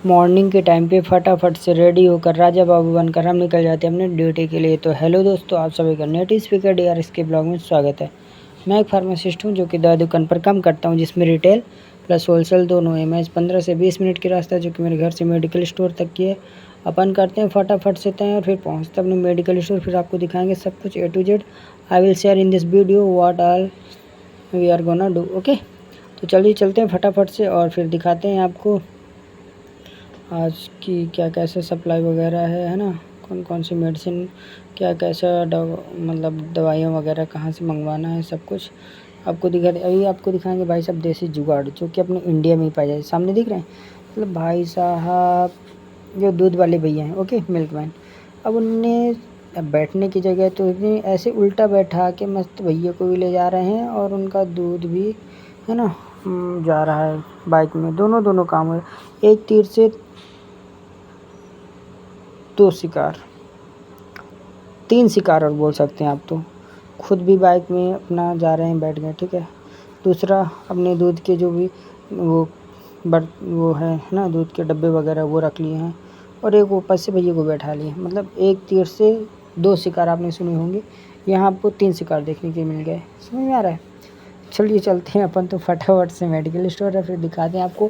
Morning के time पे फटाफट से रेडी होकर राजा बाबू बनकर हम निकल जाते हैं अपने ड्यूटी के लिए। तो हेलो दोस्तों, आप सभी का नेटिव स्पीकर DRS के ब्लॉग में स्वागत है। मैं एक फार्मासिस्ट हूं जो कि दवा दुकान पर काम करता हूं, जिसमें रिटेल प्लस होलसेल दोनों है। मैं 15 से 20 मिनट की रास्ता जो कि मेरे घर से मेडिकल स्टोर तक की है, अपन करते हैं फटाफट से तय और फिर पहुँचते अपने मेडिकल स्टोर। फिर आपको दिखाएंगे सब कुछ A to Z। I will share in this video what all we are gonna do. Okay, तो चलिए चलते हैं फटाफट से और फिर दिखाते हैं आपको आज की क्या कैसे सप्लाई वगैरह है ना, कौन कौन सी मेडिसिन, क्या कैसा मतलब दवाइयाँ वगैरह कहाँ से मंगवाना है, सब कुछ आपको अभी आपको दिखाएंगे भाई साहब देसी जुगाड़ जो कि अपने इंडिया में ही पाया जाए। सामने दिख रहे हैं, मतलब भाई साहब जो दूध वाले भैया हैं, ओके, मिल्कमैन। अब उनने अब बैठने की जगह तो इतनी ऐसे उल्टा बैठा के मस्त भैया को भी ले जा रहे हैं और उनका दूध भी है ना जा रहा है बाइक में। दोनों काम है, एक तीर से दो शिकार, 3 शिकार और बोल सकते हैं आप। तो खुद भी बाइक में अपना जा रहे हैं, बैठ गए, ठीक है। दूसरा अपने दूध के जो भी वो है ना, दूध के डब्बे वगैरह वो रख लिए हैं और एक ऊपर से भैया को बैठा लिए। मतलब एक तीर से 2 शिकार आपने सुने होंगे, यहाँ आपको 3 शिकार देखने के मिल गए। समझ में आ रहा है? चलिए चलते हैं अपन तो फटाफट से मेडिकल स्टोर है, फिर दिखाते हैं आपको,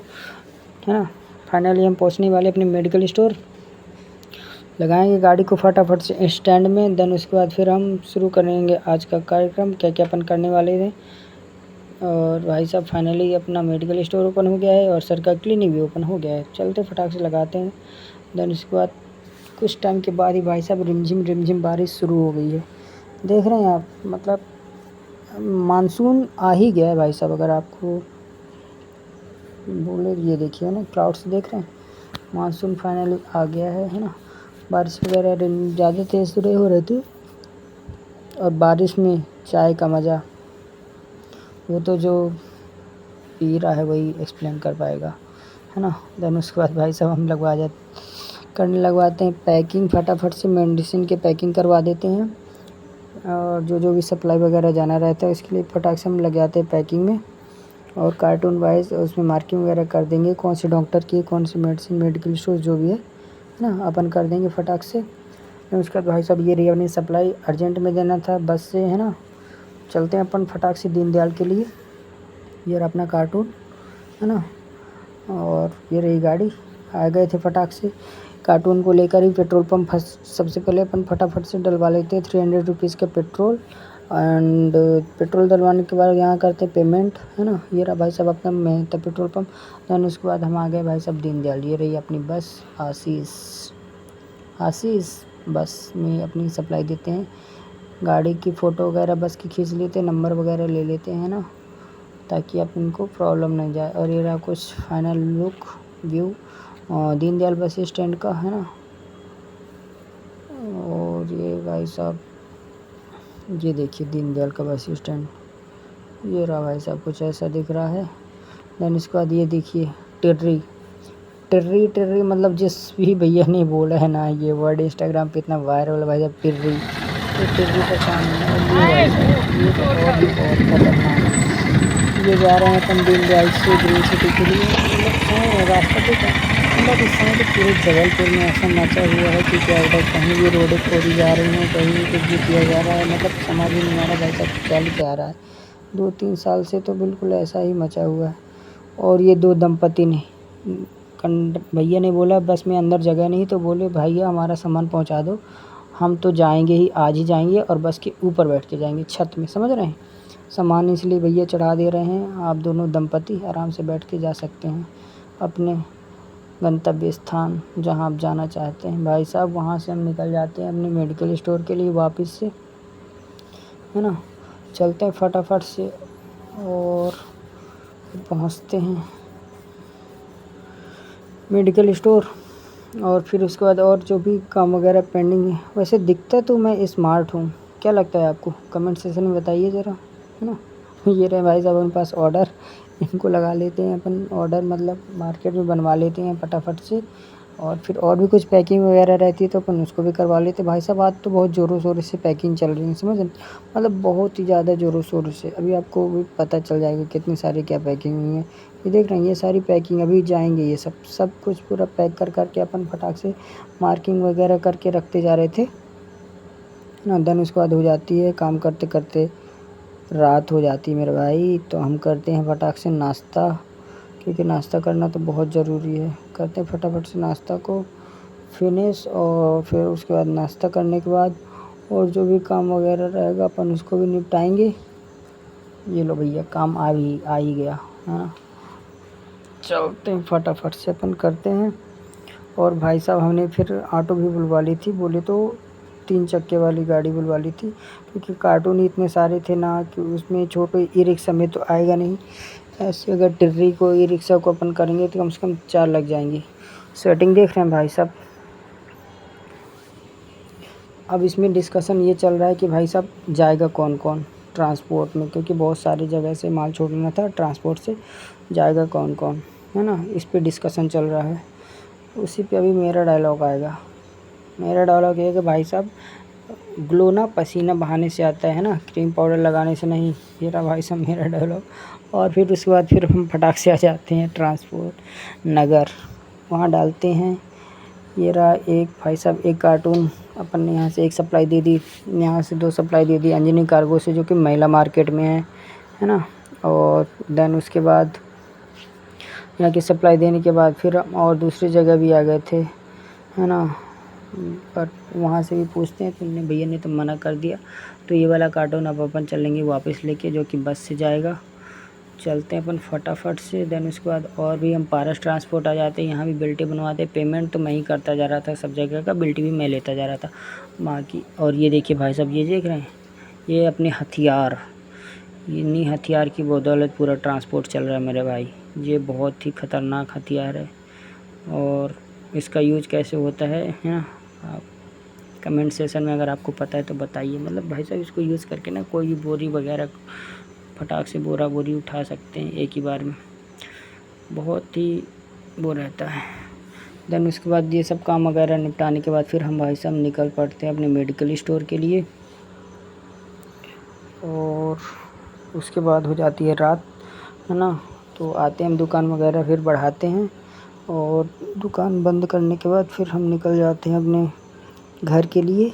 है ना। फाइनली हम पहुँचने वाले अपने मेडिकल स्टोर, लगाएंगे गाड़ी को फटाफट से स्टैंड में। देन उसके बाद फिर हम शुरू करेंगे आज का कार्यक्रम, क्या क्या अपन करने वाले थे। और भाई साहब फाइनली अपना मेडिकल स्टोर ओपन हो गया है और सर का क्लिनिक भी ओपन हो गया है। चलते फटाक से लगाते हैं। देन उसके बाद कुछ टाइम के बाद ही भाई साहब रिमझिम बारिश शुरू हो गई है। देख रहे हैं आप, मतलब मानसून आ ही गया है भाई साहब। अगर आपको बोले ये देखिए ना, क्लाउड्स देख रहे हैं, मानसून फाइनली आ गया है ना। बारिश वगैरह ज़्यादा तेज़ हो रही थी और बारिश में चाय का मज़ा वो तो जो पी रहा है वही एक्सप्लेन कर पाएगा, है ना। देन उसके बाद भाई साहब हम करने लगवाते हैं पैकिंग। फटाफट से मेडिसिन के पैकिंग करवा देते हैं और जो भी सप्लाई वगैरह जाना रहता है इसके लिए फटाक से हम लग जाते हैं पैकिंग में। और कार्टून वाइज उसमें मार्किंग वगैरह कर देंगे, कौन से डॉक्टर की कौन सी मेडिसिन, मेडिकल स्टोर जो भी है ना, अपन कर देंगे फटाक से। उसके बाद भाई साहब ये रही अपनी सप्लाई, अर्जेंट में देना था बस से, है ना। चलते हैं अपन फटाक से दीनदयाल के लिए। ये रहा अपना कार्टून, है ना, और ये रही गाड़ी। आ गए थे फटाक से कार्टून को लेकर ही पेट्रोल पंप। सबसे पहले अपन फटाफट से डलवा लेते हैं 300 रुपीज़ का पेट्रोल। एंड पेट्रोल डलवाने के बाद यहाँ करते हैं पेमेंट, है ना। ये रहा भाई साहब अपना मेहनत पेट्रोल पंप। देन उसके बाद हम आ गए भाई साहब दीनदयाल। ये रही अपनी बस आशीष बस में अपनी सप्लाई देते हैं। गाड़ी की फ़ोटो वगैरह बस की खींच लेते हैं, नंबर वगैरह ले लेते हैं ना, ताकि अपन को प्रॉब्लम नहीं जाए। और ये रहा कुछ final look view Deendayal bus stand का, है ना। और ये भाई साहब ये देखिए दीनदयाल का बस स्टैंड, ये रहा भाई साहब, कुछ ऐसा दिख रहा है। देन इसके बाद ये देखिए टिर्री मतलब जिस भी भैया ने बोला है ना ये वर्ड, इंस्टाग्राम पे इतना वायरल है भाई साहब, टिर्री। तो टिर्री का काम है ये तो और भी बहुत खतरनाक है। ये जा रहे हैं अपन दीनदयाल से ग्रीन सिटी के लिए। मतलब रास्ता देखा, मतलब इस समय तो पूरे जबलपुर में ऐसा मचा हुआ है कि क्या होता है, कहीं भी रोडें खोदी जा रही हैं, कहीं भी कुछ भी किया जा रहा है। मतलब समझ ही नहीं आ रहा भाई साहब चल क्या रहा है। 2-3 साल से तो बिल्कुल ऐसा ही मचा हुआ है। और ये 2 दंपति ने भैया ने बोला बस में अंदर जगह नहीं, तो बोले भैया हमारा सामान पहुंचा दो, हम तो जाएंगे ही, आज ही जाएंगे और बस के ऊपर बैठ के जाएंगे छत में, समझ रहे हैं। सामान इसलिए भैया चढ़ा दे रहे हैं, आप दोनों दंपति आराम से बैठ के जा सकते हैं अपने गंतव्य स्थान जहां आप जाना चाहते हैं। भाई साहब वहां से हम निकल जाते हैं अपने मेडिकल स्टोर के लिए वापस से, है ना। चलते हैं फटाफट से और पहुंचते हैं मेडिकल स्टोर। और फिर उसके बाद और जो भी काम वगैरह पेंडिंग है। वैसे दिखता तो मैं स्मार्ट हूँ, क्या लगता है आपको? कमेंट सेक्शन में बताइए ज़रा, है ना। ये रहे भाई साहब उनके पास ऑर्डर, इनको लगा लेते हैं अपन ऑर्डर, मतलब मार्केट में बनवा लेते हैं फटाफट से। और फिर और भी कुछ पैकिंग वगैरह रहती है तो अपन उसको भी करवा लेते। भाई साहब आज तो बहुत ज़ोरों शोरों से पैकिंग चल रही है, समझ रहे, मतलब बहुत ही ज़्यादा ज़ोरों शोरों से। अभी आपको भी पता चल जाएगा कितनी सारी क्या पैकिंग हुई है। ये देख रहे हैं, ये सारी पैकिंग अभी जाएंगे, ये सब कुछ पूरा पैक कर करके अपन फटाक से मार्किंग वगैरह करके रखते जा रहे थे ना। देन उसके बाद हो जाती है, काम करते करते रात हो जाती है मेरे भाई। तो हम करते हैं फटाक से नाश्ता, क्योंकि नाश्ता करना तो बहुत ज़रूरी है। करते हैं फटाफट से नाश्ता को फिनिश, और फिर उसके बाद नाश्ता करने के बाद और जो भी काम वगैरह रहेगा अपन उसको भी निपटाएंगे। ये लो भैया, काम आ ही गया, हाँ। चलते हैं फटाफट से अपन करते हैं। और भाई साहब हमने फिर ऑटो भी बुलवा ली थी, बोले तो 3 चक्के वाली गाड़ी बुलवा ली थी, क्योंकि कार्टून ही इतने सारे थे ना कि उसमें छोटे ई रिक्शा में तो आएगा नहीं। ऐसे अगर टिर्री को ई रिक्शा को अपन करेंगे तो कम से कम 4 लग जाएंगी। सेटिंग देख रहे हैं भाई साहब। अब इसमें डिस्कशन ये चल रहा है कि भाई साहब जाएगा कौन कौन ट्रांसपोर्ट में, क्योंकि बहुत सारी जगह से माल छोड़ना था, ट्रांसपोर्ट से जाएगा कौन कौन, है ना। इस पे डिस्कशन चल रहा है। उसी पे अभी मेरा डायलॉग आएगा। मेरा डायलॉग ये है कि भाई साहब ग्लो ना पसीना बहाने से आता है ना, क्रीम पाउडर लगाने से नहीं। ये रहा भाई साहब मेरा डायलॉग। और फिर उसके बाद फिर हम फटाक से आ जाते हैं ट्रांसपोर्ट नगर, वहाँ डालते हैं। ये रहा एक भाई साहब, एक कार्टून अपन ने यहाँ से एक सप्लाई दे दी, यहाँ से 2 सप्लाई दे दी अंजनी कार्गो से, जो कि महिला मार्केट में है ना। और देन उसके बाद यहाँ की सप्लाई देने के बाद फिर हम और दूसरी जगह भी आ गए थे, है ना। पर वहाँ से भी पूछते हैं, तुमने भैया ने तो मना कर दिया। तो ये वाला कार्टून अब अपन चलेंगे वापस लेके, जो कि बस से जाएगा। चलते हैं अपन फटाफट से। देन उसके बाद और भी हम पारस ट्रांसपोर्ट आ जाते हैं, यहाँ भी बिल्टी बनवाते। पेमेंट तो मैं ही करता जा रहा था, सब जगह का बिल्टी भी मैं लेता जा रहा था माँ की। और ये देखिए भाई साहब, ये देख रहे हैं, ये अपने हथियार, इन्हीं हथियार की बदौलत पूरा ट्रांसपोर्ट चल रहा है मेरे भाई। ये बहुत ही ख़तरनाक हथियार है, और इसका यूज कैसे होता है ना, आप कमेंट सेशन में अगर आपको पता है तो बताइए। मतलब भाई साहब इसको यूज़ करके ना कोई भी बोरी वगैरह फटाक से बोरी उठा सकते हैं एक ही बार में, बहुत ही वो रहता है। देन उसके बाद ये सब काम वगैरह निपटाने के बाद फिर हम भाई साहब निकल पड़ते हैं अपने मेडिकल स्टोर के लिए। और उसके बाद हो जाती है रात, है ना। तो आते हैं हम, दुकान वगैरह फिर बढ़ाते हैं, और दुकान बंद करने के बाद फिर हम निकल जाते हैं अपने घर के लिए।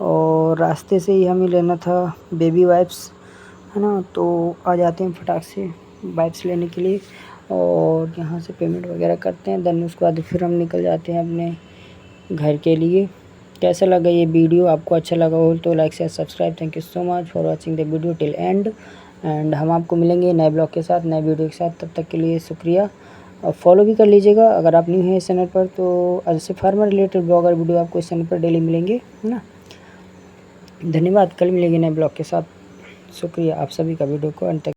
और रास्ते से ही हमें लेना था बेबी वाइप्स, है ना। तो आ जाते हैं फटाक से वाइप्स लेने के लिए, और यहाँ से पेमेंट वगैरह करते हैं। देन उसके बाद फिर हम निकल जाते हैं अपने घर के लिए। कैसा लगा ये वीडियो, आपको अच्छा लगा हो तो like share subscribe. Thank you so much for watching the video till and. And हम आपको मिलेंगे नए ब्लॉग के साथ, नए वीडियो के साथ। तब तक के लिए शुक्रिया। और फॉलो भी कर लीजिएगा अगर आप न्यू हैं इस चैनल पर, तो ऐसे फार्मर रिलेटेड ब्लॉगर वीडियो आपको इस चैनल पर डेली मिलेंगे, है ना। धन्यवाद, कल मिलेंगे नए ब्लॉग के साथ। शुक्रिया आप सभी का वीडियो को अंत तक